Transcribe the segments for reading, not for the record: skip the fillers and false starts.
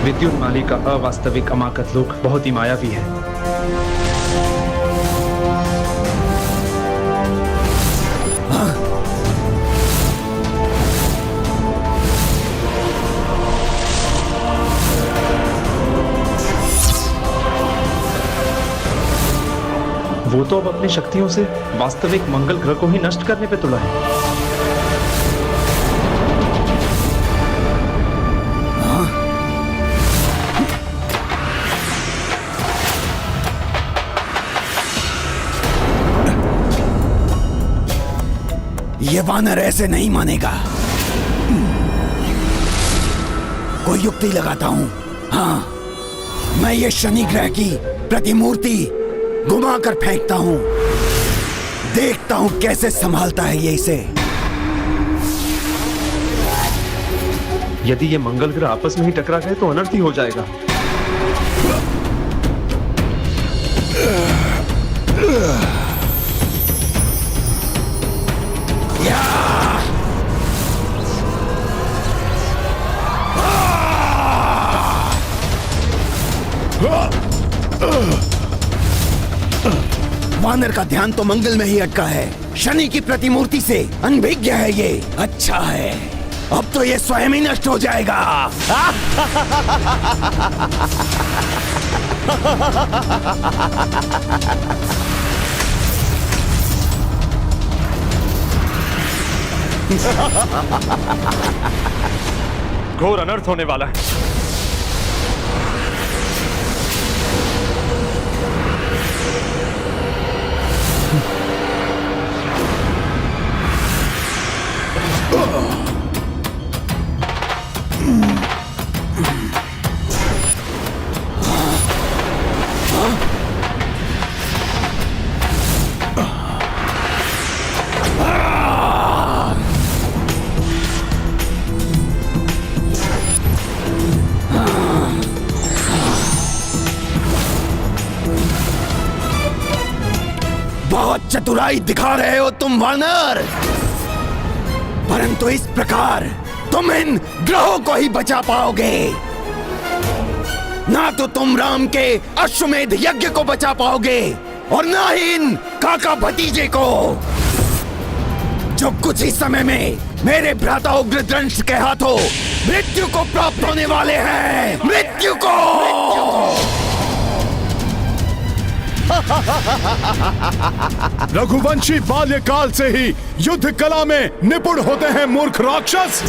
विद्युन्माली का अवास्तविक अमाकत लोक बहुत ही मायावी है। वो तो अब अपनी शक्तियों से वास्तविक मंगल ग्रह को ही नष्ट करने पे तुला है। ये वानर ऐसे नहीं मानेगा। कोई युक्ति लगाता हूं। हाँ, मैं ये शनि ग्रह की प्रतिमूर्ति घुमा कर फेंकता हूं। देखता हूं कैसे संभालता है ये इसे। यदि ये मंगल ग्रह आपस में ही टकरा गए तो अनर्थ ही हो जाएगा। वानर का ध्यान तो मंगल में ही अटका है, शनि की प्रतिमूर्ति से अनभिज्ञ है ये। अच्छा है, अब तो ये स्वयं ही नष्ट हो जाएगा। घोर अनर्थ होने वाला है। बहुत चतुराई दिखा रहे हो तुम वानर, परंतु इस प्रकार तुम इन ग्रहों को ही बचा पाओगे। ना तो तुम राम के अश्वमेध यज्ञ को बचा पाओगे और ना ही इन काका भतीजे को, जो कुछ ही समय में मेरे भ्राता उग्रदंश के हाथों मृत्यु को प्राप्त होने वाले हैं। मृत्यु को। रघुवंशी बाल्यकाल से ही युद्ध कला में निपुण होते हैं मूर्ख राक्षस।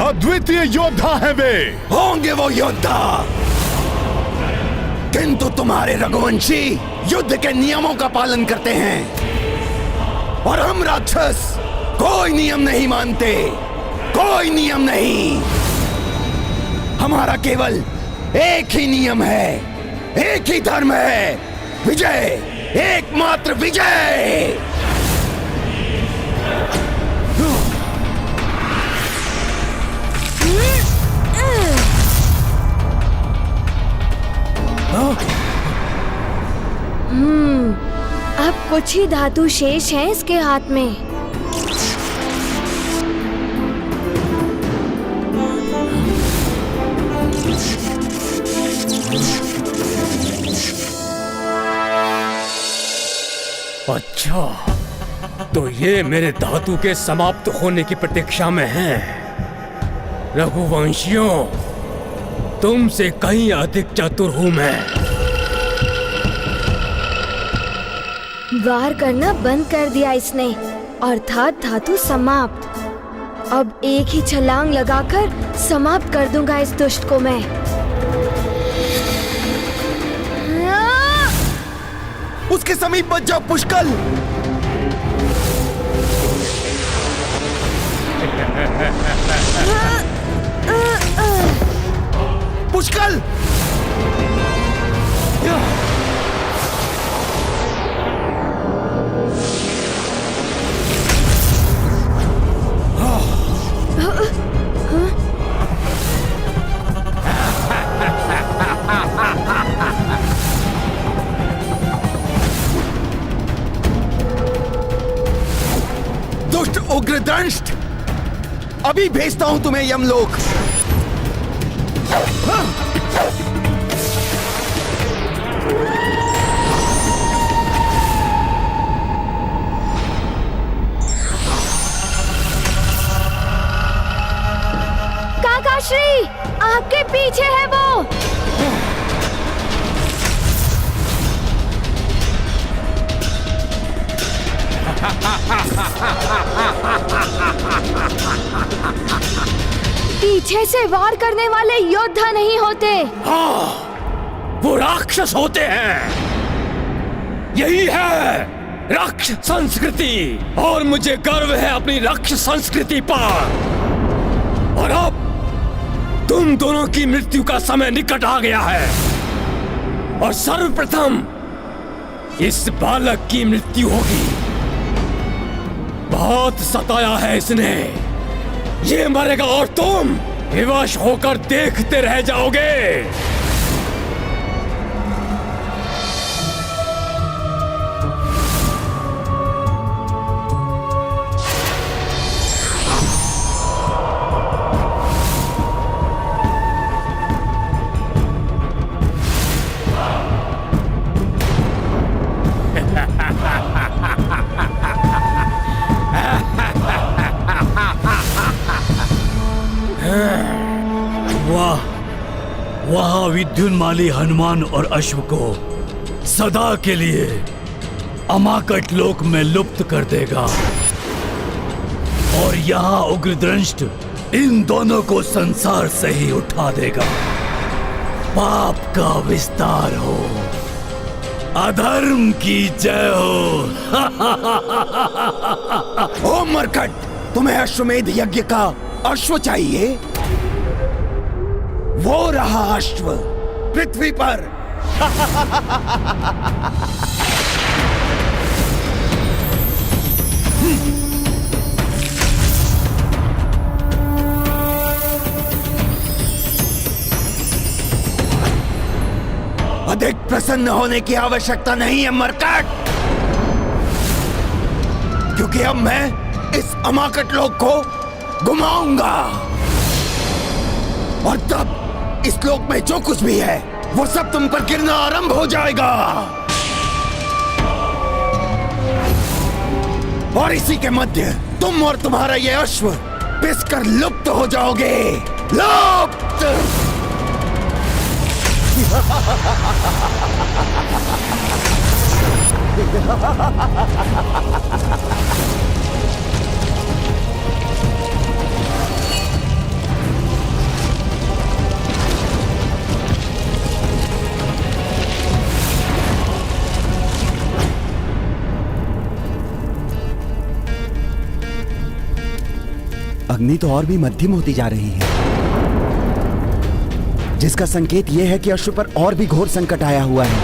अद्वितीय योद्धा है वे। होंगे वो योद्धा, किंतु तुम्हारे रघुवंशी युद्ध के नियमों का पालन करते हैं और हम राक्षस कोई नियम नहीं मानते। कोई नियम नहीं। हमारा केवल एक ही नियम है, एक ही धर्म है, विजय, एकमात्र विजय। अब कुछ ही धातु शेष है इसके हाथ में। अच्छा, तो ये मेरे धातु के समाप्त होने की प्रतीक्षा में हैं। रघुवंशियों, तुमसे कहीं अधिक चतुर हूं मैं। वार करना बंद कर दिया इसने, अर्थात धातु समाप्त। अब एक ही छलांग लगाकर समाप्त कर दूंगा इस दुष्ट को मैं। उसके समीप मत जाओ पुष्कल। पुष्कल, दुष्ट उग्रदंष्ट, अभी भेजता हूं तुम्हें यमलोक। आपके पीछे है वो। पीछे से वार करने वाले योद्धा नहीं होते। हाँ, वो राक्षस होते हैं। यही है राक्षस संस्कृति, और मुझे गर्व है अपनी राक्षस संस्कृति पर। और अब तुम दोनों की मृत्यु का समय निकट आ गया है, और सर्वप्रथम इस बालक की मृत्यु होगी। बहुत सताया है इसने, ये मरेगा और तुम विवश होकर देखते रह जाओगे। वहां विद्युन्माली हनुमान और अश्व को सदा के लिए अमाकट लोक में लुप्त कर देगा, और यहाँ उग्रदंष्ट इन दोनों को संसार से ही उठा देगा। पाप का विस्तार हो, अधर्म की जय हो। ओ मरकट, तुम्हें अश्वमेध यज्ञ का अश्व चाहिए? वो रहा अश्व पृथ्वी पर। अधिक प्रसन्न होने की आवश्यकता नहीं है मरकट, क्योंकि अब मैं इस अमाकट लोक को घुमाऊंगा, और तब इस लोक में जो कुछ भी है वो सब तुम पर गिरना आरंभ हो जाएगा, और इसी के मध्य तुम और तुम्हारा ये अश्व पिसकर लुप्त हो जाओगे। लुप्त। अग्नि तो और भी मध्यम होती जा रही है, जिसका संकेत यह है कि अश्व पर और भी घोर संकट आया हुआ है।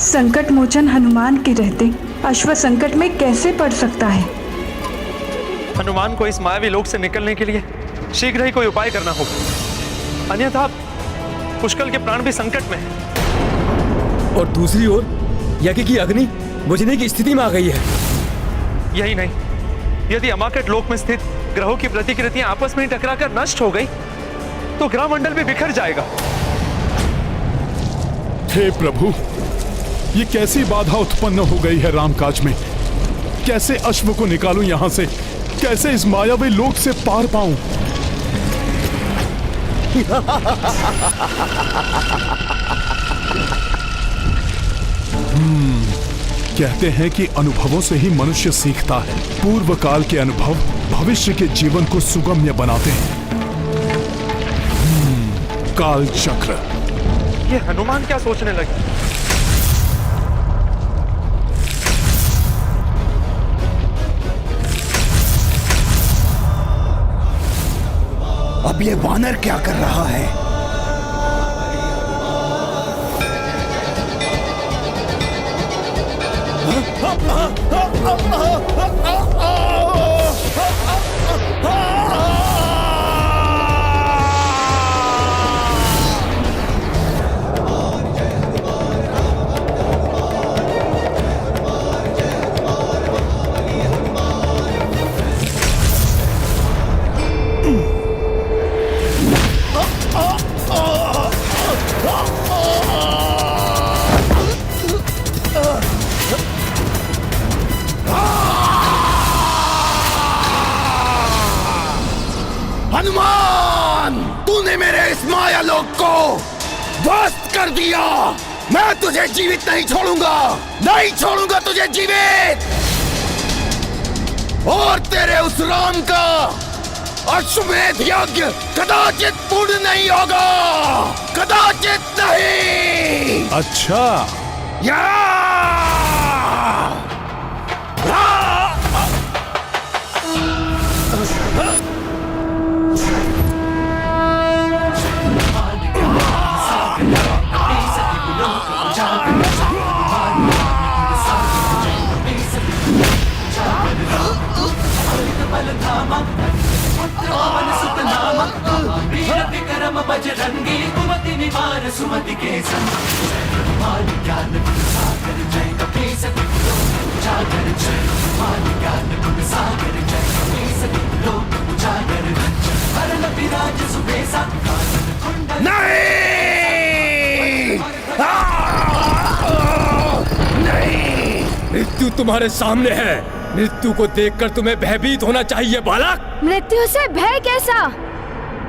संकट मोचन हनुमान के रहते अश्व संकट में कैसे पड़ सकता है? हनुमान को इस मायावी लोक से निकलने के लिए शीघ्र ही कोई उपाय करना होगा, अन्यथा पुष्कल के प्राण भी संकट में हैं। और दूसरी ओर यज्ञ की अग्नि बुझने की स्थिति में आ गई है। यही नहीं, यदि अमाकट लोक में स्थित ग्रहों की प्रतिकृतियां आपस में टकराकर नष्ट हो गई तो ग्रह मंडल भी बिखर जाएगा। हे प्रभु, ये कैसी बाधा उत्पन्न हो गई है रामकाज में? कैसे अश्व को निकालूं यहां से? कैसे इस मायावी लोक से पार पाऊं? कहते हैं कि अनुभवों से ही मनुष्य सीखता है। पूर्व काल के अनुभव भविष्य के जीवन को सुगम्य बनाते हैं। काल चक्र। ये हनुमान क्या सोचने लगे? अब ये वानर क्या कर रहा है? हनुमान, तूने मेरे इस माया लोक को ध्वस्त कर दिया। मैं तुझे जीवित नहीं छोड़ूंगा, नहीं छोड़ूंगा तुझे जीवित। और तेरे उस राम का अश्वमेध यज्ञ कदाचित पूर्ण नहीं होगा, कदाचित नहीं। अच्छा, या बजरंगी कुमति निवार सुमति के संग हनुमान ज्ञान गुण सागर जय कपीस लोक उजागर जय हनुमान ज्ञान गुण सागर जय कपीस लोक उजागर हरण विराज सुबेसा नहीं, नहीं। मृत्यु तुम्हारे सामने है। मृत्यु को देखकर तुम्हें भयभीत होना चाहिए बालक। मृत्यु से भय कैसा?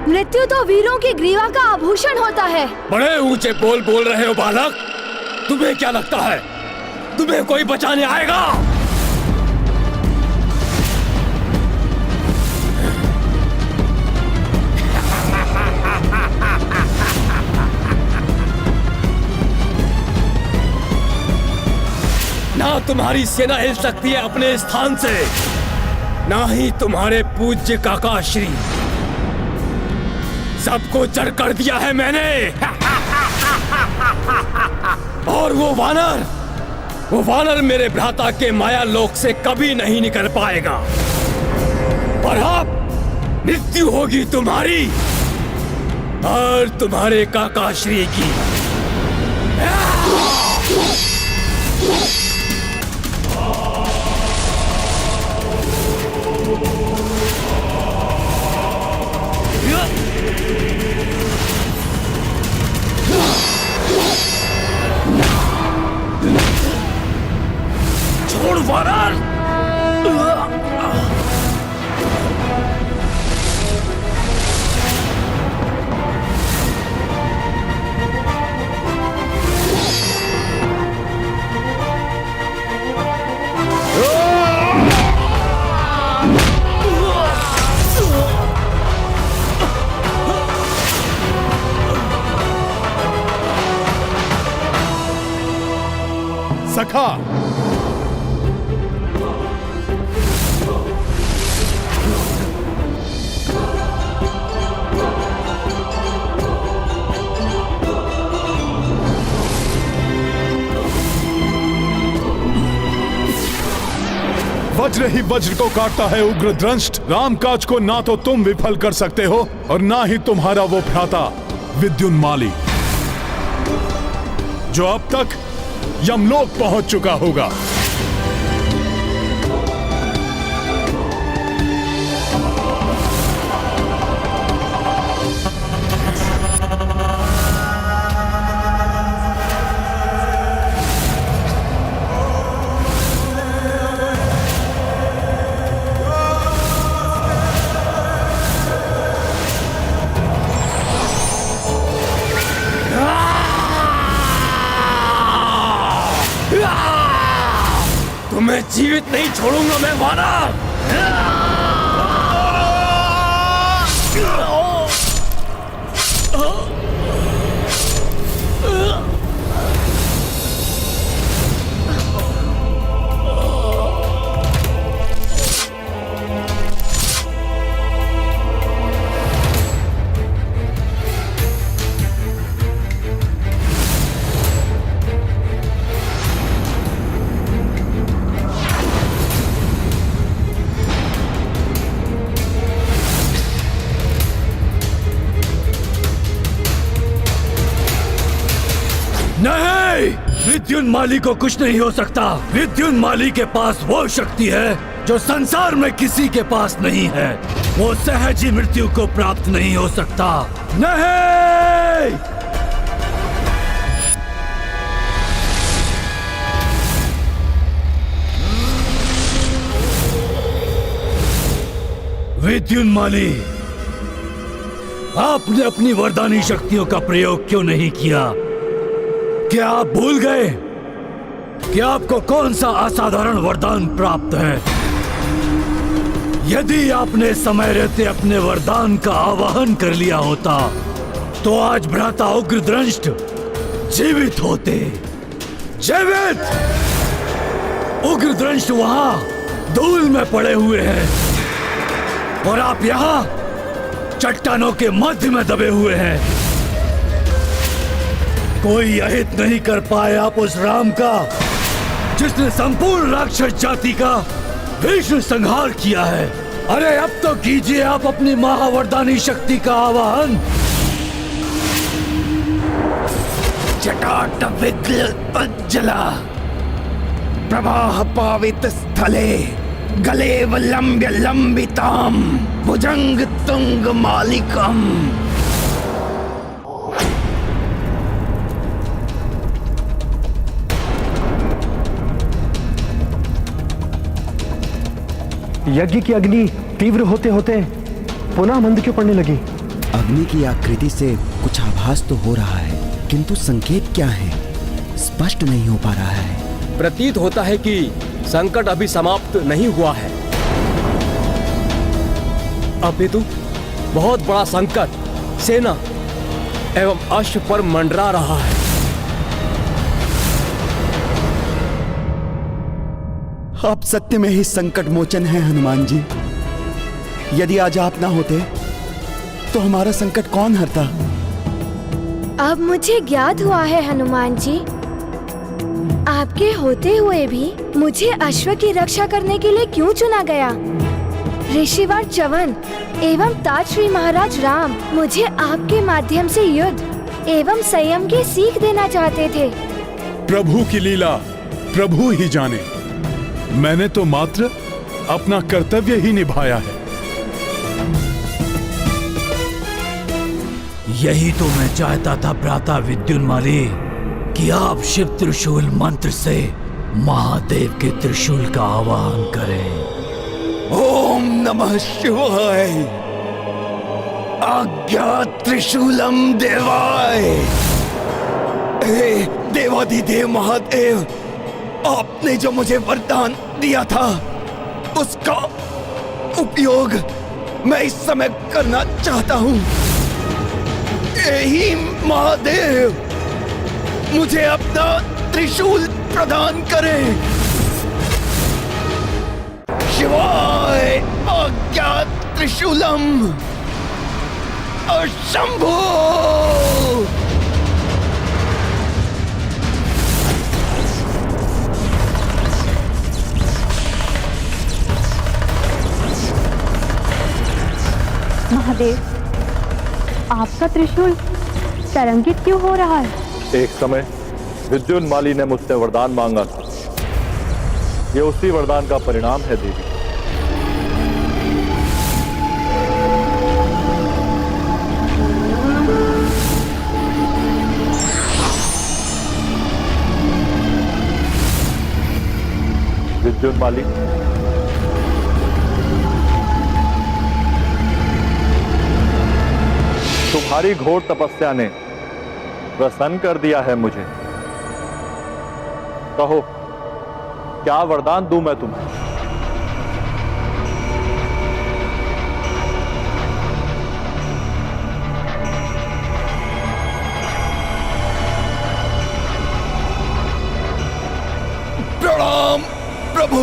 मृत्यु तो वीरों की ग्रीवा का आभूषण होता है। बड़े ऊंचे बोल रहे हो बालक। तुम्हें क्या लगता है तुम्हें कोई बचाने आएगा? ना तुम्हारी सेना हिल सकती है अपने स्थान से, ना ही तुम्हारे पूज्य काका श्री। सबको जड़ कर दिया है मैंने। और वो वानर मेरे भ्राता के माया लोक से कभी नहीं निकल पाएगा। और अब मृत्यु होगी तुम्हारी और तुम्हारे काका श्री की। छोड़ वानर। सखा, वज्र ही वज्र को काटता है उग्र दंष्ट। रामकाज को ना तो तुम विफल कर सकते हो और ना ही तुम्हारा वो भ्राता विद्युन्माली, जो अब तक यमलोक पहुंच चुका होगा। तुम्हें जीवित नहीं छोड़ूंगा मैं वानर। नहीं, विद्युन्माली को कुछ नहीं हो सकता। विद्युन्माली के पास वो शक्ति है जो संसार में किसी के पास नहीं है। वो सहज ही मृत्यु को प्राप्त नहीं हो सकता। नहीं, विद्युन्माली आपने अपनी वरदानी शक्तियों का प्रयोग क्यों नहीं किया? क्या आप भूल गए कि आपको कौन सा असाधारण वरदान प्राप्त है? यदि आपने समय रहते अपने वरदान का आवाहन कर लिया होता तो आज भ्राता उग्रदंष्ट जीवित होते। जीवित! उग्रदंष्ट वहां धूल में पड़े हुए हैं और आप यहां चट्टानों के मध्य में दबे हुए हैं। कोई अहित नहीं कर पाए आप उस राम का जिसने संपूर्ण राक्षस जाति का भीषण संहार किया है। अरे अब तो कीजिए आप अपनी महावरदानी शक्ति का आवाहन। जटाटविग्लज्जला प्रवाह पावित स्थले गलेव लंब्य लंबिताम भुजंग तुंग मालिकम। यज्ञ की अग्नि तीव्र होते होते पुनः मंद क्यों पड़ने लगी? अग्नि की आकृति से कुछ आभास तो हो रहा है, किंतु संकेत क्या है स्पष्ट नहीं हो पा रहा है। प्रतीत होता है कि संकट अभी समाप्त नहीं हुआ है, अपितु बहुत बड़ा संकट सेना एवं अश्व पर मंडरा रहा है। आप सत्य में ही संकट मोचन हैं हनुमान जी। यदि आज आप ना होते तो हमारा संकट कौन हरता? अब मुझे ज्ञात हुआ है हनुमान जी, आपके होते हुए भी मुझे अश्व की रक्षा करने के लिए क्यों चुना गया? ऋषिवर च्यवन एवं तात श्री महाराज राम मुझे आपके माध्यम से युद्ध एवं संयम की सीख देना चाहते थे। प्रभु की लीला प्रभु ही जाने। मैंने तो मात्र अपना कर्तव्य ही निभाया है। यही तो मैं चाहता था भ्राता विद्युन्माली कि आप शिव त्रिशूल मंत्र से महादेव के त्रिशूल का आवाहन करें। ओम नमः शिवाय। आज्ञा त्रिशूलम देवाय। हे देवाधिदेव महादेव, आपने जो मुझे वरदान दिया था उसका उपयोग मैं इस समय करना चाहता हूँ। यही महादेव मुझे अपना त्रिशूल प्रदान करें। शिवाय आज्ञा त्रिशूलम शंभो। महादेव, आपका त्रिशूल तरंगित क्यों हो रहा है? एक समय विद्युन्माली ने मुझसे वरदान मांगा था। ये उसी वरदान का परिणाम है देवी। विद्युन्माली, तुम्हारी घोर तपस्या ने प्रसन्न कर दिया है मुझे। कहो, क्या वरदान दूं मैं तुम्हें? प्रणाम प्रभु,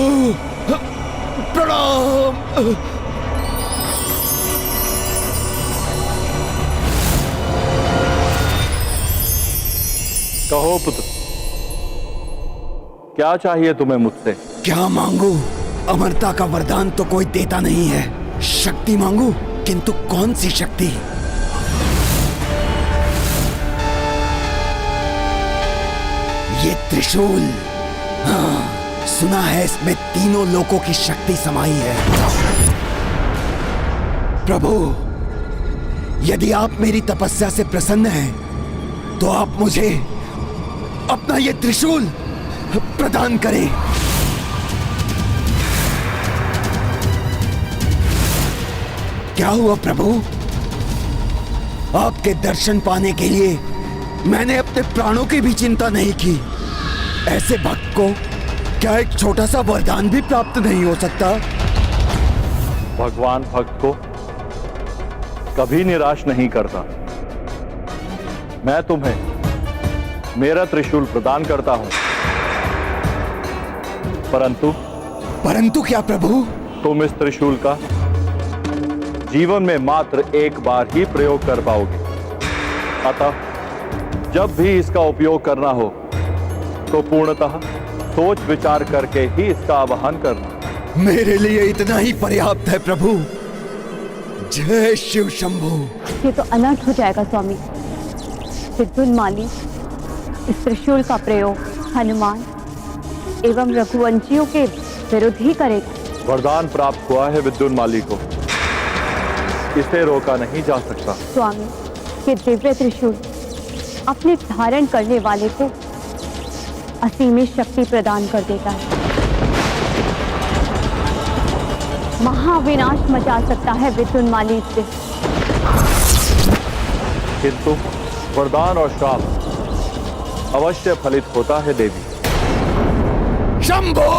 प्रणाम। कहो पुत्र, क्या चाहिए तुम्हें मुझसे? क्या मांगू? अमरता का वरदान तो कोई देता नहीं है। शक्ति मांगू, किंतु कौन सी शक्ति? ये त्रिशूल, हाँ, सुना है इसमें तीनों लोकों की शक्ति समाई है। प्रभु, यदि आप मेरी तपस्या से प्रसन्न हैं, तो आप मुझे अपना ये त्रिशूल प्रदान करें। क्या हुआ प्रभु? आपके दर्शन पाने के लिए मैंने अपने प्राणों की भी चिंता नहीं की। ऐसे भक्त को क्या एक छोटा सा वरदान भी प्राप्त नहीं हो सकता? भगवान भक्त को कभी निराश नहीं करता। मैं तुम्हें मेरा त्रिशूल प्रदान करता हूं, परंतु क्या प्रभु? तुम इस त्रिशूल का जीवन में मात्र एक बार ही प्रयोग कर पाओगे। अतः जब भी इसका उपयोग करना हो तो पूर्णतः सोच विचार करके ही इसका आवाहन करना। मेरे लिए इतना ही पर्याप्त है प्रभु। जय शिव शंभू। ये तो अनर्थ हो जाएगा स्वामी। विद्युन्माली इस त्रिशूल का प्रयोग हनुमान एवं रघुवंशियों के विरुद्ध ही करेगा। वरदान प्राप्त हुआ है विद्युन्माली को, इसे रोका नहीं जा सकता। स्वामी, ये दिव्य त्रिशूल अपने धारण करने वाले को असीमित शक्ति प्रदान कर देता है। महाविनाश मचा सकता है विद्युन्माली से। किंतु वरदान और श्राप अवश्य फलित होता है देवी। शंभो!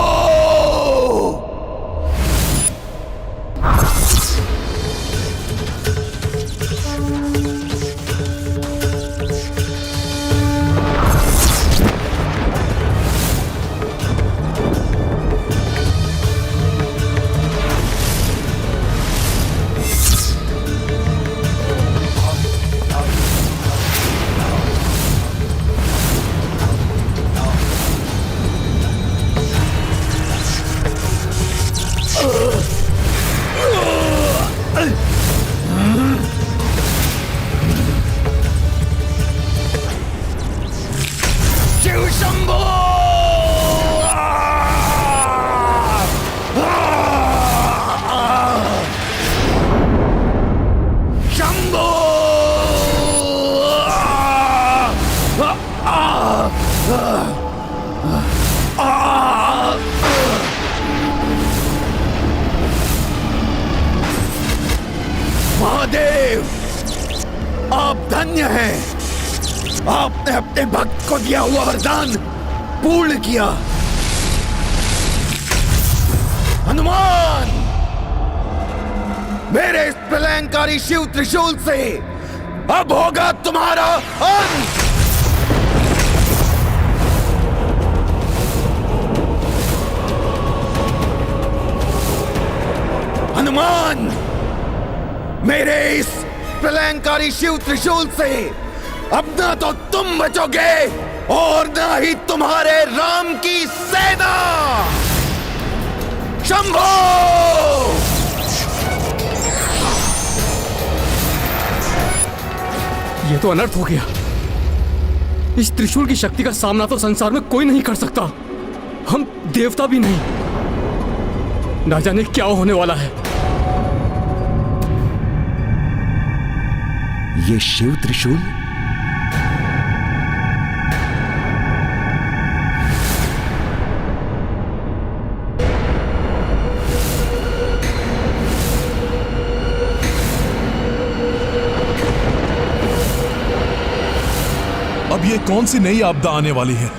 शिव शंभो! शंभो! महादेव, आप धन्य हैं। आपने अपने भक्त को दिया हुआ वरदान पूर्ण किया। हनुमान, मेरे इस प्रलयंकारी शिव त्रिशूल से अब होगा तुम्हारा अंत। हनुमान, मेरे इस प्रलयंकारी शिव त्रिशूल से अब ना तो तुम बचोगे और ना ही तुम्हारे राम की सेना। शंभो! यह तो अनर्थ हो गया। इस त्रिशूल की शक्ति का सामना तो संसार में कोई नहीं कर सकता। हम देवता भी नहीं। ना जाने क्या होने वाला है। ये शिव त्रिशूल अब ये कौन सी नई आपदा आने वाली है?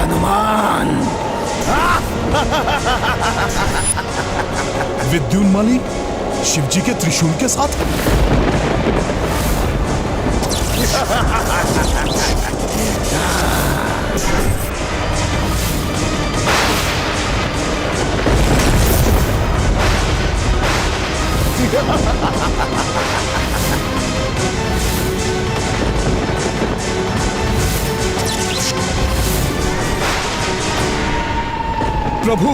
हनुमान! विद्युन्माली शिवजी के त्रिशूल के साथ? प्रभु,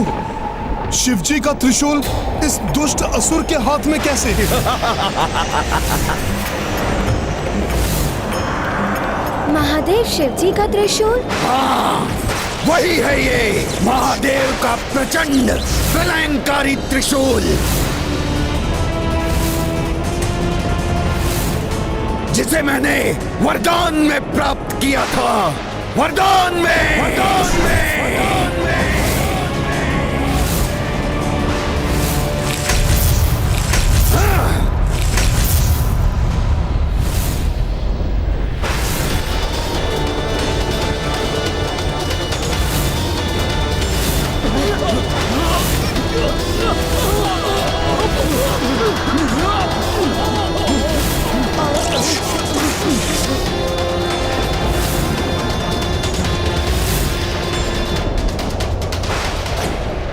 शिवजी का त्रिशूल इस दुष्ट असुर के हाथ में कैसे? महादेव शिवजी का त्रिशूल? हाँ, वही है ये महादेव का प्रचंड प्रलयंकारी त्रिशूल, जिसे मैंने वरदान में प्राप्त किया था। वरदान में, वरदान में, वरदान में।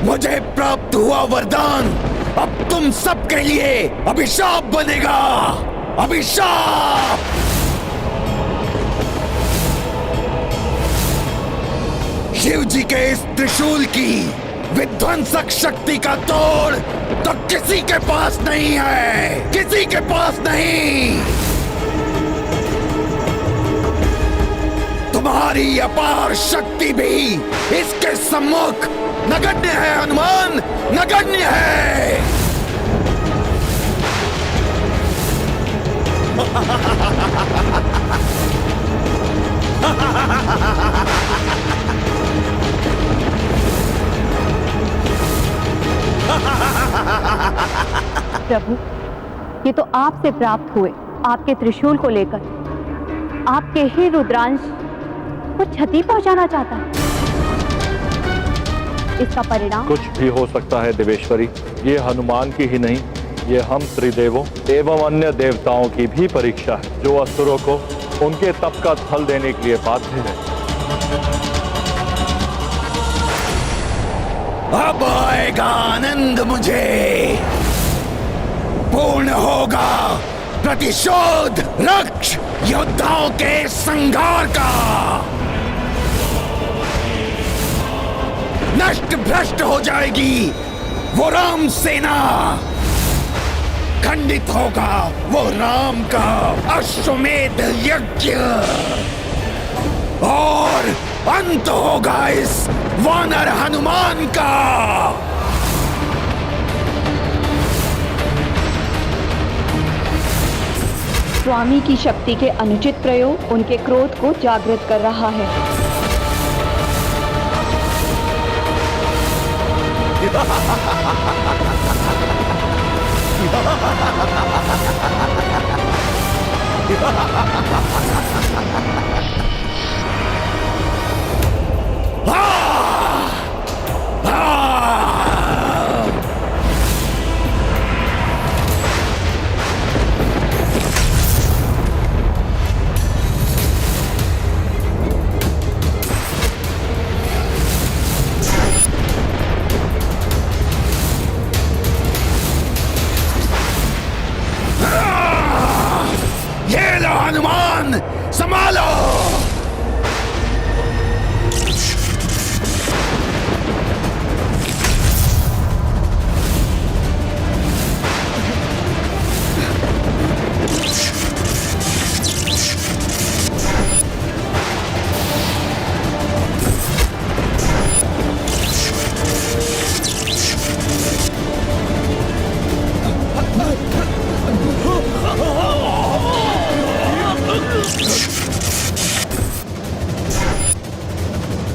मुझे प्राप्त हुआ वरदान अब तुम सबके लिए अभिशाप बनेगा। अभिशाप। शिव जी के इस त्रिशूल की विध्वंसक शक्ति का तोड़ तो किसी के पास नहीं है, किसी के पास नहीं। तुम्हारी अपार शक्ति भी इसके सम्मुख नगण्य है हनुमान, नगण्य है। प्रभु, ये तो आपसे प्राप्त हुए आपके त्रिशूल को लेकर आपके ही रुद्रांश को क्षति पहुंचाना चाहता है। इसका परिणाम कुछ भी हो सकता है देवेश्वरी। ये हनुमान की ही नहीं, ये हम त्रिदेवों एवं अन्य देवताओं की भी परीक्षा है, जो असुरों को उनके तप का फल देने के लिए बाध्य है। अब आएगा आनंद मुझे, पूर्ण होगा प्रतिशोध रक्ष योद्धाओं के संघार का। नष्ट भ्रष्ट हो जाएगी वो राम सेना, खंडित होगा वो राम का अश्वमेध यज्ञ, और अंत होगा इस वानर हनुमान का। स्वामी की शक्ति के अनुचित प्रयोग उनके क्रोध को जागृत कर रहा है। ये लो हनुमान, संभालो।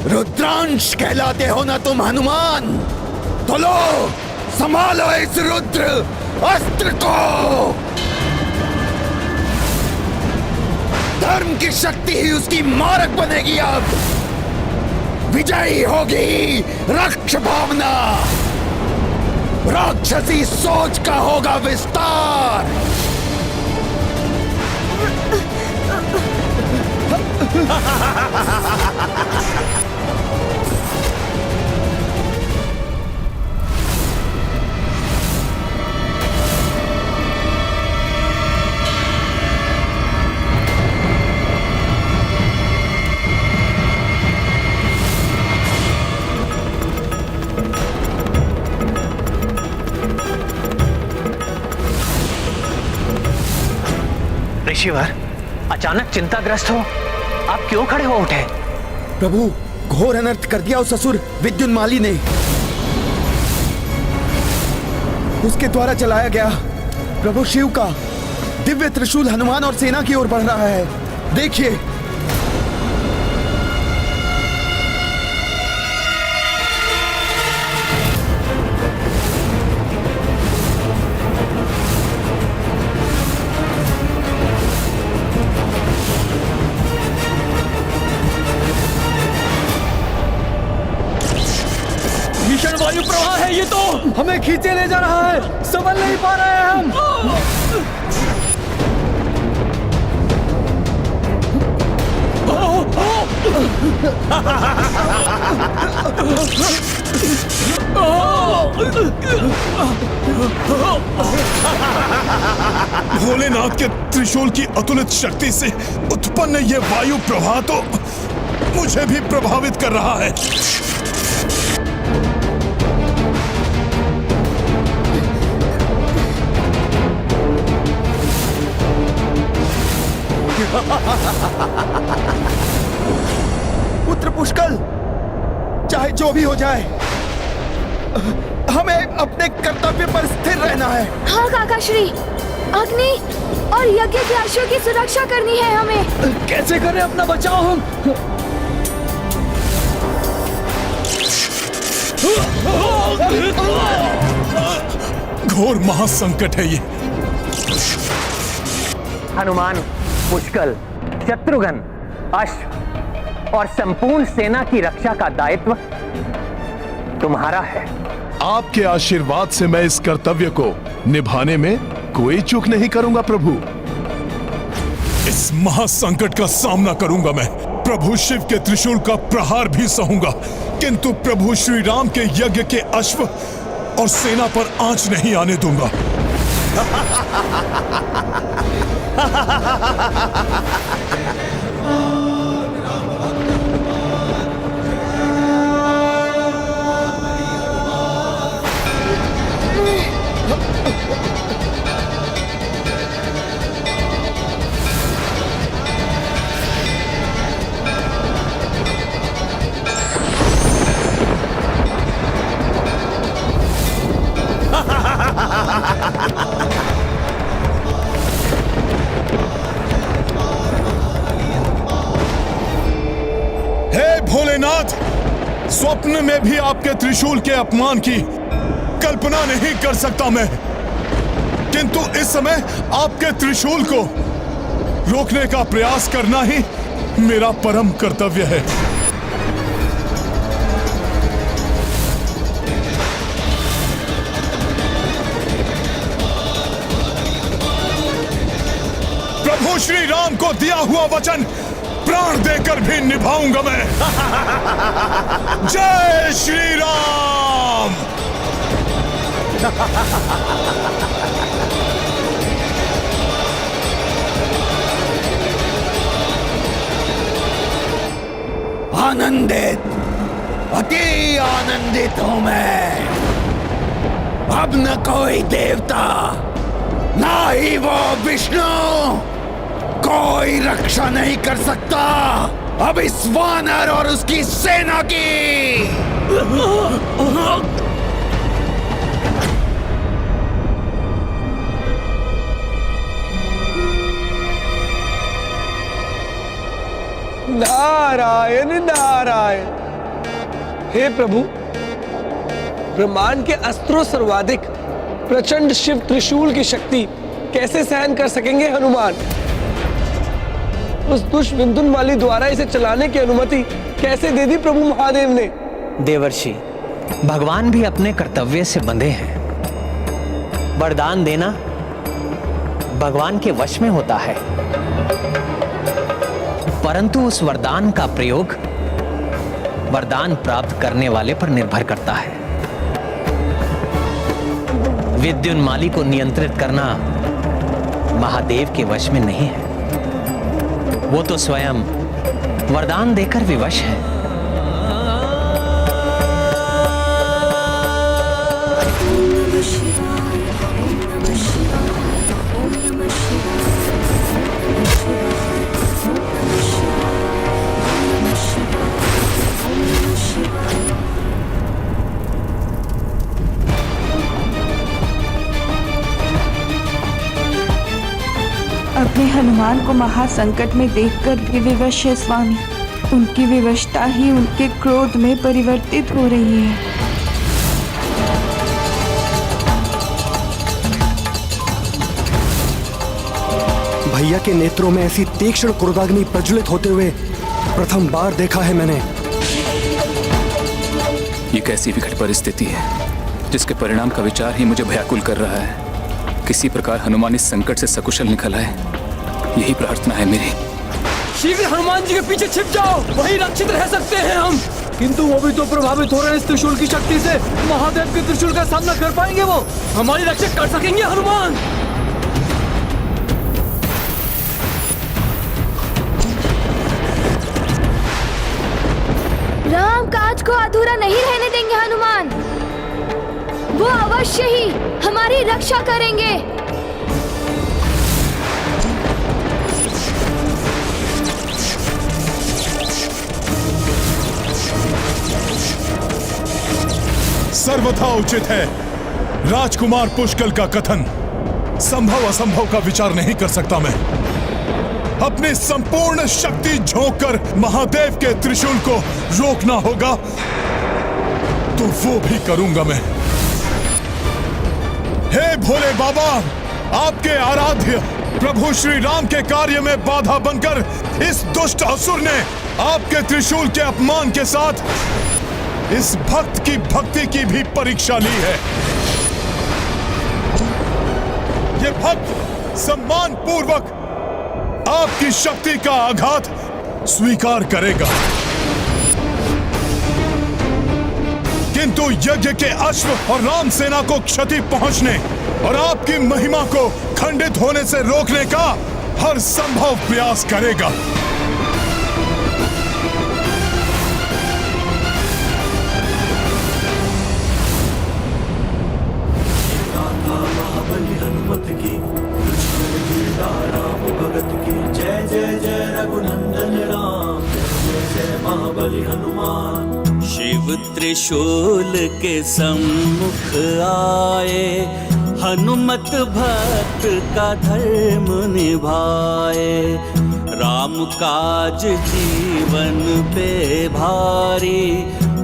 रुद्रांश कहलाते हो ना तुम हनुमान, तो लो संभालो इस रुद्र अस्त्र को। धर्म की शक्ति ही उसकी मारक बनेगी। अब विजयी होगी रक्ष भावना, राक्षसी सोच का होगा विस्तार। ऋषिवर, अचानक चिंताग्रस्त हो, आप क्यों खड़े हो उठे? प्रभु, घोर अनर्थ कर दिया उस असुर विद्युन्माली ने। उसके द्वारा चलाया गया प्रभु शिव का दिव्य त्रिशूल हनुमान और सेना की ओर बढ़ रहा है। देखिए। भीषण वायु प्रवाह है ये तो, हमें खींचे ले जा रहा है, संभल नहीं पा रहे हैं हम। भोलेनाथ के त्रिशूल की अतुलित शक्ति से उत्पन्न ये वायु प्रवाह तो मुझे भी प्रभावित कर रहा है। पुत्र पुष्कल, चाहे जो भी हो जाए, हमें अपने कर्तव्य पर स्थिर रहना है। हाँ काका श्री, अग्नि और यज्ञ के अश्व की सुरक्षा करनी है हमें। कैसे करें अपना बचाव हम? घोर महासंकट है ये। हनुमान, पुष्कल, शत्रुघ्न, अश्व और संपूर्ण सेना की रक्षा का दायित्व तुम्हारा है। आपके आशीर्वाद से मैं इस कर्तव्य को निभाने में कोई चूक नहीं करूंगा प्रभु। इस महासंकट का सामना करूंगा मैं। प्रभु शिव के त्रिशूल का प्रहार भी सहूंगा, किंतु प्रभु श्री राम के यज्ञ के अश्व और सेना पर आंच नहीं आने दूंगा। भोलेनाथ, स्वप्न में भी आपके त्रिशूल के अपमान की कल्पना नहीं कर सकता मैं, किंतु इस समय आपके त्रिशूल को रोकने का प्रयास करना ही मेरा परम कर्तव्य है। प्रभु श्री राम को दिया हुआ वचन प्राण देकर भी निभाऊंगा मैं। जय श्री राम। आनंदित, अति आनंदित हूं मैं। अब न कोई देवता, ना ही वो विष्णु कोई रक्षा नहीं कर सकता अब इस वानर और उसकी सेना की। नारायण नारायण। हे प्रभु, ब्रह्मांड के अस्त्रों सर्वाधिक प्रचंड शिव त्रिशूल की शक्ति कैसे सहन कर सकेंगे हनुमान? उस दुष्ट विद्युन्माली द्वारा इसे चलाने की अनुमति कैसे दे दी प्रभु महादेव ने? देवर्षि, भगवान भी अपने कर्तव्य से बंधे हैं। वरदान देना भगवान के वश में होता है, परंतु उस वरदान का प्रयोग वरदान प्राप्त करने वाले पर निर्भर करता है। विद्युन्माली को नियंत्रित करना महादेव के वश में नहीं है। वो तो स्वयं वरदान देकर विवश है। अपने हनुमान को महासंकट में देखकर भी विवश है स्वामी। उनकी विवशता ही उनके क्रोध में परिवर्तित हो रही है। भैया के नेत्रों में ऐसी तीक्ष्ण क्रोधाग्नि प्रज्वलित होते हुए प्रथम बार देखा है मैंने। ये कैसी विकट परिस्थिति है जिसके परिणाम का विचार ही मुझे भयाकुल कर रहा है। किसी प्रकार हनुमान इस संकट से सकुशल निकल आए, यही प्रार्थना है मेरी। शीघ्र हनुमान जी के पीछे छिप जाओ, वही रक्षित रह सकते हैं हम। किंतु वो भी तो प्रभावित हो रहे हैं इस त्रिशूल की शक्ति से। महादेव के त्रिशूल का सामना कर पाएंगे वो? हमारी रक्षा कर सकेंगे हनुमान? राम काज को अधूरा नहीं रहने देंगे हनुमान। वो अवश्य ही हमारी रक्षा करेंगे। सर्वथा उचित है राजकुमार पुष्कल का कथन। संभव असंभव का विचार नहीं कर सकता मैं। अपनी संपूर्ण शक्ति झोंककर महादेव के त्रिशूल को रोकना होगा तो वो भी करूंगा मैं। हे भोले बाबा, आपके आराध्य प्रभु श्री राम के कार्य में बाधा बनकर इस दुष्ट असुर ने आपके त्रिशूल के अपमान के साथ इस भक्त की भक्ति की भी परीक्षा ली है। ये भक्त सम्मान पूर्वक आपकी शक्ति का आघात स्वीकार करेगा, किंतु यज्ञ के अश्व और राम सेना को क्षति पहुंचने और आपकी महिमा को खंडित होने से रोकने का हर संभव प्रयास करेगा। हनुमत की राम भगत की जय जय जय रघुनंदन राम, जय जय महाबली हनुमान। शिव त्रिशूल के सम्मुख आए, हनुमत भक्त का धर्म निभाए। राम काज जीवन पे भारी,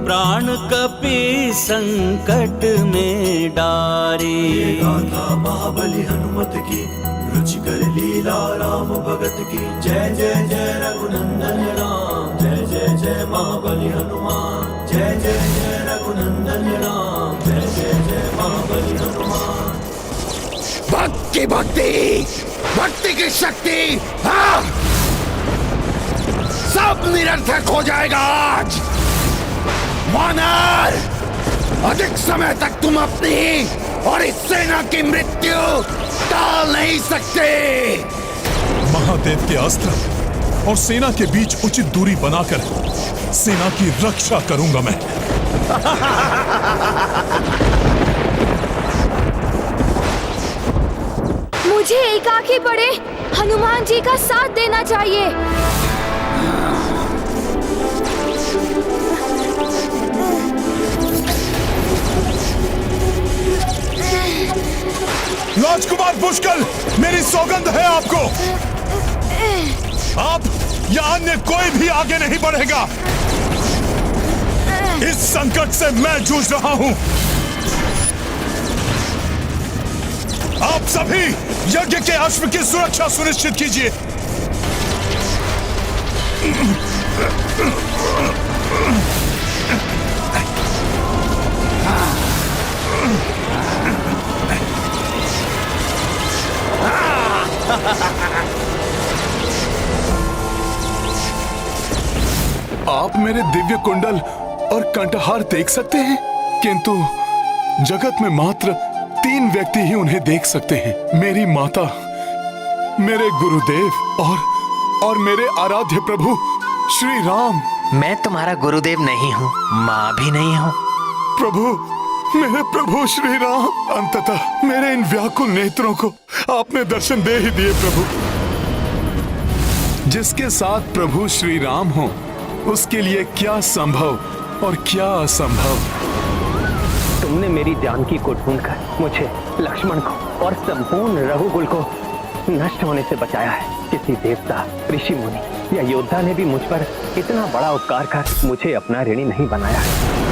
प्राण कपि संकट में डारी। गाथा महाबली हनुमत की, रुचिकर लीला राम भगत की जय जय जय रघुनंदन राम, जय जय जय महाबली हनुमान। जय जय जय रघुनंदन राम, जय जय जय महाबली हनुमान। भक्त की भक्ति, भक्ति की शक्ति, हाँ! सब निरर्थक हो जाएगा आज। वानर, अधिक समय तक तुम अपनी और इस सेना की मृत्यु टाल नहीं सकते। महादेव के अस्त्र और सेना के बीच उचित दूरी बनाकर सेना की रक्षा करूंगा मैं। मुझे एकाकी पड़े हनुमान जी का साथ देना चाहिए। राजकुमार पुष्कल, मेरी सौगंध है आपको, आप या अन्य कोई भी आगे नहीं बढ़ेगा। इस संकट से मैं जूझ रहा हूं। आप सभी यज्ञ के अश्व की सुरक्षा सुनिश्चित कीजिए। आप मेरे दिव्य कुंडल और कंठहार देख सकते हैं, किंतु जगत में मात्र 3 व्यक्ति ही उन्हें देख सकते हैं। मेरी माता, मेरे गुरुदेव और मेरे आराध्य प्रभु श्री राम। मैं तुम्हारा गुरुदेव नहीं हूँ, माँ भी नहीं हूँ। प्रभु, मेरे प्रभु श्री राम, अंततः मेरे इन व्याकुल नेत्रों को आपने दर्शन दे ही दिए प्रभु। जिसके साथ प्रभु श्री राम हो, उसके लिए क्या संभव और क्या असंभव। तुमने मेरी जानकी को ढूंढकर मुझे, लक्ष्मण को और संपूर्ण रघुकुल को नष्ट होने से बचाया है। किसी देवता, ऋषि मुनि या योद्धा ने भी मुझ पर इतना बड़ा उपकार कर मुझे अपना ऋणी नहीं बनाया है।